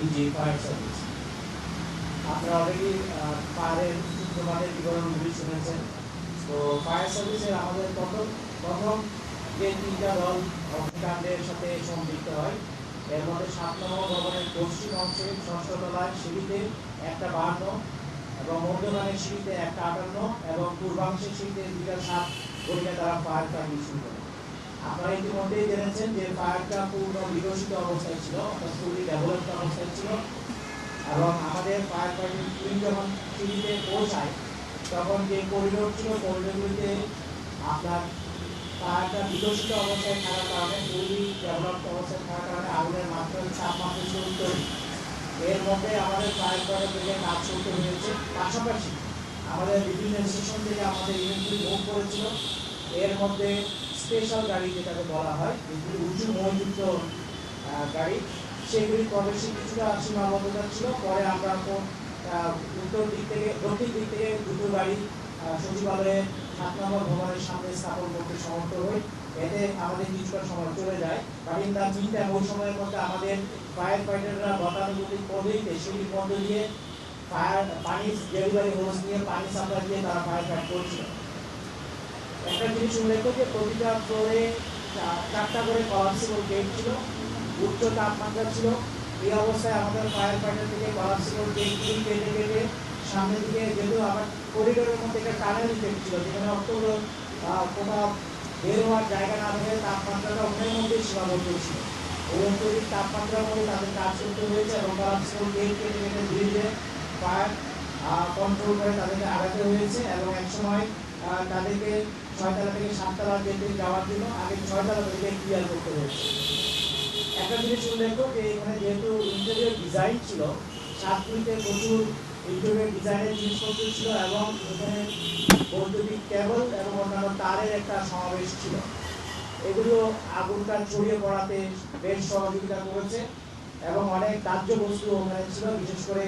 Easy fire service. আপনারা already ফায়ারের সূত্রপাতের বিবরণগুলি শুনেছেন। তো ফায়ার সার্ভিসের আমাদের প্রথম যে তিনটা দল অগ্নিকাণ্ডের সাথে সম্পৃক্ত হয়, এর মধ্যে 7 নম্বর ভবনের পশ্চিম অংশে 6ষ্ঠ তলায় সিঁড়িতে একটা 52 এবং মধ্যখানের সিঁড়িতে একটা 58 এবং পূর্বাংশের সিঁড়িতে 2টা 7 গড়িয়ে তারা ফায়ার সার্ভিস শুরু করে। আপনারা ইতিমধ্যেই জেনেছেন যে ফায়ারটা পূর্ণ বিকশিত অবস্থায় ছিল, অর্থাৎ ফুলি ডেভেলপড অবস্থায় ছিল। এবং আমাদের ফায়ার ফাইটিং টিম যখন সিঁড়িতে পৌঁছায় তখন যে করিডোর ছিল, করিডোরগুলিতে আপনার ফায়ারটা বিকশিত অবস্থায় থাকার কারণে, ফুলি ডেভেলপড অবস্থায় থাকার কারণে আগুনের মাত্রা তাপমাত্রা ছিল উত্তর। এর মধ্যে আমাদের ফায়ার ফাইটার থেকে কাজ করতে হয়েছে। পাশাপাশি আমাদের বিভিন্ন স্টেশন থেকে আমাদের ইউনিটগুলি মুভ করেছিল। এর মধ্যে স্পেশাল গাড়ি যেটাকে বলা হয়, যেগুলি উঁচু মহযুক্ত গাড়ি, সেগুলি প্রবেশে কিছুটা সীমাবদ্ধতা ছিল। পরে আমরা উত্তর দিক থেকে দক্ষিণ দিক থেকে দুটো গাড়ি সচিবালয়ে 7 নম্বর ভবনের সামনে স্থাপন করতে সমর্থ হই। এতে আমাদের কিছুটা সময় চলে যায়, but in the meantime ওই সময়ের মধ্যে আমাদের ফায়ার ফাইটাররা গতানুগতিক পদ্ধতিতে সিঁড়ির মধ্য দিয়ে পানি ডেলিভারি হোস নিয়ে পানি সাপ্লাই দিয়ে তারা ফায়ার ফাইট করছিল। একটা জিনিস উল্লেখ্য যে প্রতিটা ফ্লোরে 4টা করে কলাপসিবল গেট ছিল, উচ্চ তাপমাত্রা ছিল। এই অবস্থায় আমাদের ফায়ার ফাইটার থেকে কলাপসিবল গেটগুলি কেটে কেটে সামনের দিকে, যেহেতু আমার করিডোরের মধ্যে একটা টানেল ইফেক্ট ছিল, যেখানে কোথাও বের হওয়ার জায়গা না থাকে, তাপমাত্রাটা ওখানের মধ্যেই সীমাবদ্ধ ছিল। ওই অত্যধিক তাপমাত্রার মধ্যে তাদের কাজ করতে হয়েছে এবং কলাপসিবল গেট কেটে কেটে ধীরে ধীরে ফায়ার কন্ট্রোল করে তাদেরকে আগাতে হয়েছে। এবং এক সময় তাদেরকে 6 তলা থেকে 7 তলার গেটে যাওয়ার জন্য আগে 6 তলা থেকে ক্লিয়ার করতে হয়েছে। একটা জিনিস উল্লেখ্য যে এখানে যেহেতু ইন্টেরিয়র ডিজাইন ছিল, ছাদগুলিতে প্রচুর ইন্টেরিয়র ডিজাইনের জিনিসপত্র ছিল এবং এখানে বৈদ্যুতিক কেবল এবং অন্যান্য তারের একটা সমাবেশ ছিল। এগুলো আগুনটা ছড়িয়ে পড়াতে বেশ সহযোগিতা করেছে এবং অনেক দাহ্য বস্তু ওখানে ছিল, বিশেষ করে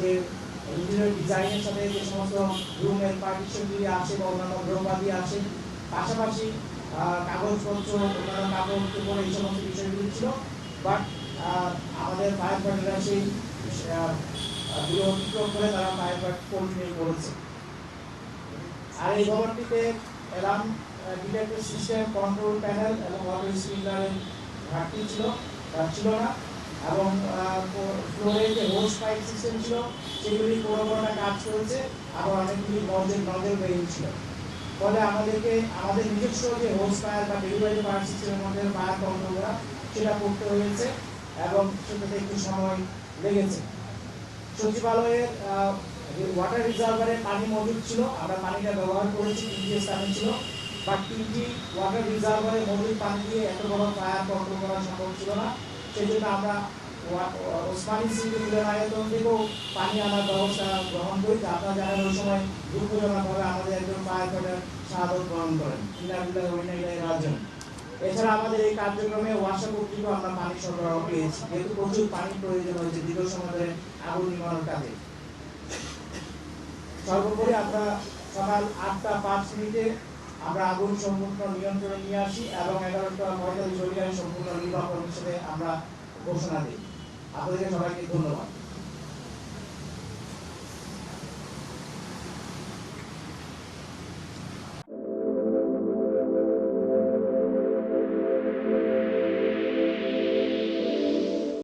যে ইন্টেরিয়র ডিজাইনের সাথে যে সমস্ত রুমের পার্টিশনগুলি আছে বা অন্যান্য দ্রব্যাদি আছে, পাশাপাশি কাগজপত্র, অন্যান্য কাপড় চোপড়, এই সমস্ত বিষয়গুলি ছিল। বাট আমাদের ফায়ার ফাইটাররা সেই অতিক্রম করে তারা ফায়ার ফাইট কন্টিনিউ করেছে। আর এই ভবনটিতে alarm detector system, control panel এবং ওয়াটার স্প্রিংলারের ঘাটতি ছিল না। এবং ফ্লোরে যে হোস পাইপ সিস্টেম ছিল সেগুলি কোনোটা কাজ করেছে, আবার অনেকগুলি নজল বেরিয়েছিল। ফলে আমাদের নিজস্ব যে হোস পায়ার বা ডেলিভারি পায়ার সিস্টেমের মধ্যে ফায়ার কন্ট্রোল করা, সেটা করতে হয়েছে এবং সেটাতে একটু সময় লেগেছে। সচিবালয়ের ওয়াটার রিজার্ভারে পানি মজুদ ছিল, আমরা পানিটা ব্যবহার করেছি, 3টি স্থানে ছিল। বাট 3টি ওয়াটার রিজার্ভারে মজুদ পানি দিয়ে এত বড় ফায়ার কন্ট্রোল করা সম্ভব ছিল না। সেই জন্য আমরা ওসমানী সিটি মিলনায়তন থেকেও পানি আনার ব্যবস্থা গ্রহণ করি। আপনারা জানেন ওই সময় দুঃখজনকভাবে আমাদের একজন ফায়ার ফাইটার শাহাদত বরণ করেন, রাজন। এছাড়া আমাদের এই কার্যক্রমে ওয়াসা কর্তৃপক্ষ আমরা পানি সরবরাহ পেয়েছি, যেহেতু প্রচুর পানির প্রয়োজন হয়েছে দীর্ঘ সময় ধরে আগুন নির্মাণের কাজে। সর্বোপরি আমরা সকাল 8টা 5 মিনিটে আমরা আগুন সম্পূর্ণ নিয়ন্ত্রণে নিয়ে আসি এবং 11টা 45 সম্পূর্ণ নির্বাপন হিসেবে আমরা ঘোষণা দিই। আপনাদের সবাইকে ধন্যবাদ।